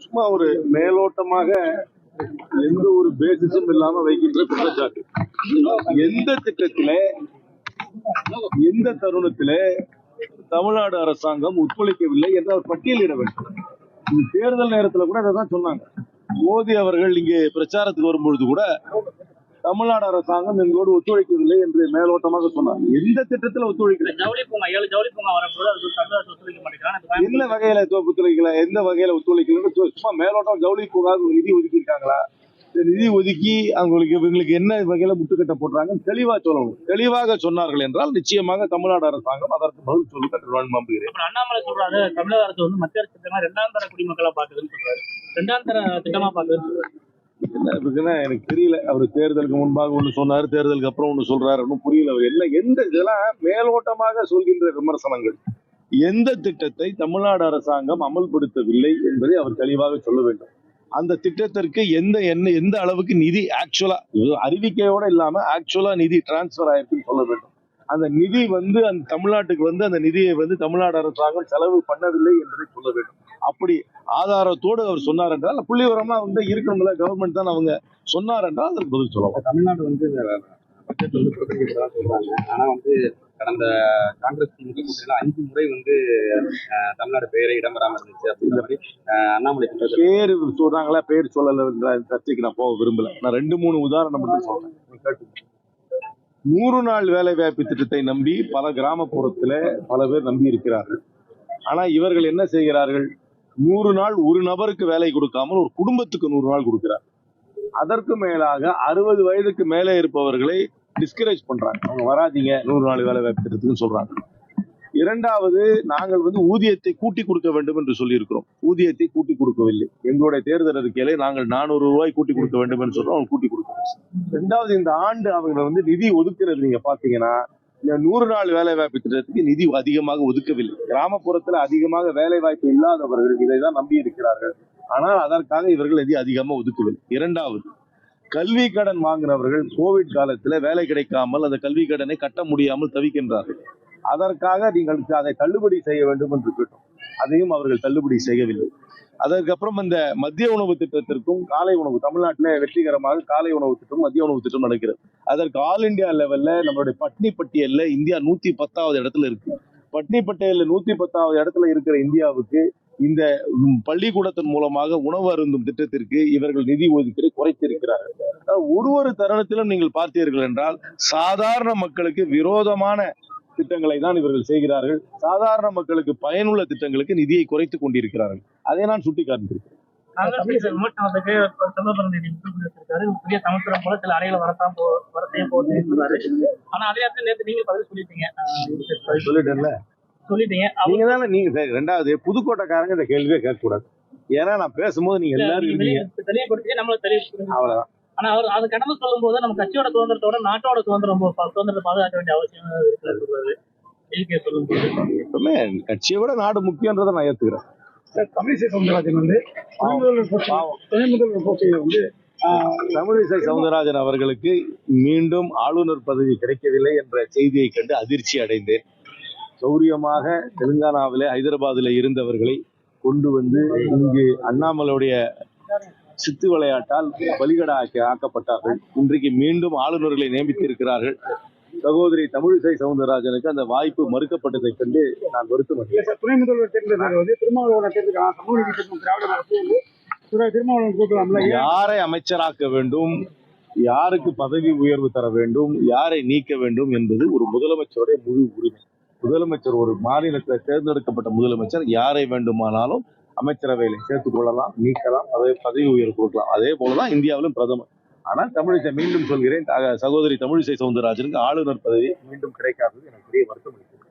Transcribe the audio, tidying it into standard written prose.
சும்மா ஒரு மேலோட்டமாக எந்த ஒரு பேசிஸும் இல்லாம வைக்கின்ற குற்றச்சாட்டு. எந்த திட்டத்திலே எந்த தருணத்திலே தமிழ்நாடு அரசாங்கம் ஒத்துழைக்கவில்லை என்று அவர் பட்டியலிட வேண்டும். தேர்தல் நேரத்தில் கூட அதான் சொன்னாங்க. மோடி அவர்கள் இங்கே பிரச்சாரத்துக்கு வரும்பொழுது கூட தமிழ்நாடு அரசாங்கம் எங்களோடு ஒத்துழைக்கவில்லை என்று மேலோட்டமாக சொன்னார். எந்த திட்டத்தில் ஒத்துழைக்கல? என்ன வகையில ஒத்துழைக்கல? எந்த வகையில ஒத்துழைக்கல? சும்மா மேலோட்டம் ஜவுளி பூங்காவுக்கு நிதி ஒதுக்கி இருக்காங்களா? நிதி ஒதுக்கி அவங்களுக்கு இவங்களுக்கு என்ன வகையில முட்டுக்கட்ட போடுறாங்க தெளிவா சொல்லணும். தெளிவாக சொன்னார்கள் என்றால் நிச்சயமாக தமிழ்நாடு அரசாங்கம் அதற்கு பதில் சொல்லி நம்புகிறேன். அண்ணாமலை சொல்றாரு தமிழக அரசு வந்து மத்திய அரசு திட்டமா இரண்டாம் தர குடிமக்களா பாக்குதுன்னு சொல்றாரு. இரண்டாம் தர திட்டமா பாக்குதுன்னு சொல்றாரு. என்ன இருக்குன்னா எனக்கு தெரியல. அவர் தேர்தலுக்கு முன்பாக ஒண்ணு சொன்னாரு, தேர்தலுக்கு அப்புறம் ஒண்ணு சொல்றாரு, ஒன்னும் புரியல. அவர் என்ன எந்த இதெல்லாம் மேலோட்டமாக சொல்கின்ற விமர்சனங்கள். எந்த திட்டத்தை தமிழ்நாடு அரசாங்கம் அமல்படுத்தவில்லை என்பதை அவர் தெளிவாக சொல்ல வேண்டும். அந்த திட்டத்திற்கு எந்த அளவுக்கு நிதி ஆக்சுவலா அறிவிக்கையோட இல்லாம ஆக்சுவலா நிதி டிரான்ஸ்பர் ஆயிருக்குன்னு சொல்ல வேண்டும். அந்த நிதி வந்து அந்த தமிழ்நாட்டுக்கு வந்து அந்த நிதியை வந்து தமிழ்நாடு அரசாங்கம் செலவு பண்ணவில்லை என்பதை சொல்ல வேண்டும். அப்படி ஆதாரத்தோடு அவர் சொன்னார் என்றால் புள்ளி விவரமா வந்து இருக்கணும்ல, கவர்மெண்ட் தான் அவங்க சொன்னார் என்றால் அதற்கு பதில் சொல்லலாம். தமிழ்நாடு வந்து பட்ஜெட் வந்து புறக்கணிக்கிறதா சொல்றாங்க. ஆனா வந்து கடந்த காங்கிரஸ் திமுக கூட்டணியில 5 முறை வந்து தமிழ்நாடு பெயரை இடம்பெறாம இருந்துச்சு அப்படின்ற மாதிரி அண்ணாமலை பேர் சொல்றாங்களா, பேர் சொல்லல சர்ச்சைக்கு நான் போக விரும்பல. நான் 2-3 உதாரணம் மட்டும் சொல்றேன். 100 நாள் வேலை வாய்ப்பு திட்டத்தை நம்பி பல கிராமப்புறத்துல பல பேர் நம்பி இருக்கிறார்கள். ஆனா இவர்கள் என்ன செய்கிறார்கள்? 100 நாள் ஒரு நபருக்கு வேலை கொடுக்காமல் ஒரு குடும்பத்துக்கு 100 நாள் கொடுக்கிறார். அதற்கு மேலாக 60 வயதுக்கு மேலே இருப்பவர்களை டிஸ்கரேஜ் பண்றாங்க. அவங்க வராதீங்க 100 நாள் வேலை வாய்ப்பு திட்டத்துக்கு சொல்றாங்க. இரண்டாவது, நாங்கள் வந்து ஊதியத்தை கூட்டி கொடுக்க வேண்டும் என்று சொல்லி இருக்கிறோம். ஊதியத்தை கூட்டி கொடுக்கவில்லை. எங்களுடைய தேர்தல் அறிக்கையில நாங்கள் 400 ரூபாய் கூட்டி கொடுக்க வேண்டும் என்று சொல்றோம். அவங்க கூட்டி கொடுக்கணும். ரெண்டாவது, இந்த ஆண்டு அவங்க வந்து நிதி ஒதுக்குறது நீங்க பாத்தீங்கன்னா 100 நாள் வேலை வாய்ப்பு திட்டத்துக்கு நிதி அதிகமாக ஒதுக்கவில்லை. கிராமப்புறத்துல அதிகமாக வேலை வாய்ப்பு இல்லாதவர்கள் இதை தான் நம்பி இருக்கிறார்கள். ஆனால் அதற்காக இவர்கள் நிதி அதிகமாக ஒதுக்கவில்லை. இரண்டாவது, கல்வி கடன் வாங்கினவர்கள் கோவிட் காலத்துல வேலை கிடைக்காமல் அந்த கல்வி கடனை கட்ட முடியாமல் தவிக்கின்றார்கள். அதற்காக நீங்கள் அதை தள்ளுபடி செய்ய வேண்டும் என்று கேட்டோம். அதையும் அவர்கள் தள்ளுபடி செய்யவில்லை. அதற்கப்புறம் இந்த மதிய உணவு திட்டத்திற்கும் காலை உணவு தமிழ்நாட்டில் வெற்றிகரமாக காலை உணவு திட்டம் மதிய உணவு திட்டம் நடக்கிறது. அதற்கு ஆல் இந்தியா லெவல்ல நம்மளுடைய பட்னி பட்டியல்ல இந்தியா 110வது இடத்துல இருக்கு. பட்னி பட்டியலில் 110வது இடத்துல இருக்கிற இந்தியாவுக்கு இந்த பள்ளிக்கூடத்தின் மூலமாக உணவு அருந்தும் திட்டத்திற்கு இவர்கள் நிதி ஒதுக்கீடு குறைத்திருக்கிறார்கள். ஒரு தருணத்திலும் நீங்கள் பார்த்தீர்கள் என்றால் சாதாரண மக்களுக்கு விரோதமான திட்டங்களை தான் இவர்கள் செய்கிறார்கள். சாதாரண மக்களுக்கு பயனுள்ள திட்டங்களுக்கு நிதியை குறைத்துக் கொண்டிருக்கிறார்கள். அதை நான் சுட்டிக்காட்டியிருக்கிறேன். ரெண்டாவது, புதுக்கோட்டைக்காரங்க இந்த கேள்வியே கேட்கக்கூடாது. ஏன்னா நான் பேசும்போது நீங்க எல்லாரும் அவ்வளவுதான். ஆனா அவர் அதை கடமை சொல்லும் போது நம்ம கட்சியோட சுதந்திரத்தோட நாட்டோட சுதந்திரத்தை பாதுகாக்க வேண்டிய அவசியம் எப்பவுமே கட்சியை விட நாடு முக்கியன்றதை நான் ஏத்துக்கிறேன். தமிழிசை சவுந்தரராஜன் வந்து தமிழிசை சவுந்தரராஜன் அவர்களுக்கு மீண்டும் ஆளுநர் பதவி கிடைக்கவில்லை என்ற செய்தியை கண்டு அதிர்ச்சி அடைந்தேன். சௌரியமாக தெலுங்கானாவிலே ஹைதராபாத்தில இருந்தவர்களை கொண்டு வந்து இங்கு அண்ணாமலையுடைய சித்து விளையாட்டால் பலிகடா ஆக்கப்பட்டார்கள். இன்றைக்கு மீண்டும் ஆளுநர்களை நியமித்து இருக்கிறார்கள். சகோதரி தமிழிசை சவுந்தரராஜனுக்கு அந்த வாய்ப்பு மறுக்கப்பட்டதை கண்டு நான் வருத்தமடைகிறேன். துணை முதல்வர் தேர்தல் வந்து திருமாவளவன் யாரை அமைச்சராக்க வேண்டும், யாருக்கு பதவி உயர்வு தர வேண்டும், யாரை நீக்க வேண்டும் என்பது ஒரு முதலமைச்சருடைய முழு உரிமை. முதலமைச்சர் ஒரு மாநிலத்தில் தேர்ந்தெடுக்கப்பட்ட முதலமைச்சர் யாரை வேண்டுமானாலும் அமைச்சரவையில சேர்த்துக் கொள்ளலாம், நீக்கலாம், பதவி உயர்வு கொடுக்கலாம். அதே போலதான் இந்தியாவிலும் பிரதமர். ஆனால் தமிழிசை, மீண்டும் சொல்கிறேன், சகோதரி தமிழிசை சவுந்தரராஜனுக்கு ஆளுநர் பதவி மீண்டும் கிடைக்காதது எனக்கு பெரிய வருத்தம் அளிக்கிறது.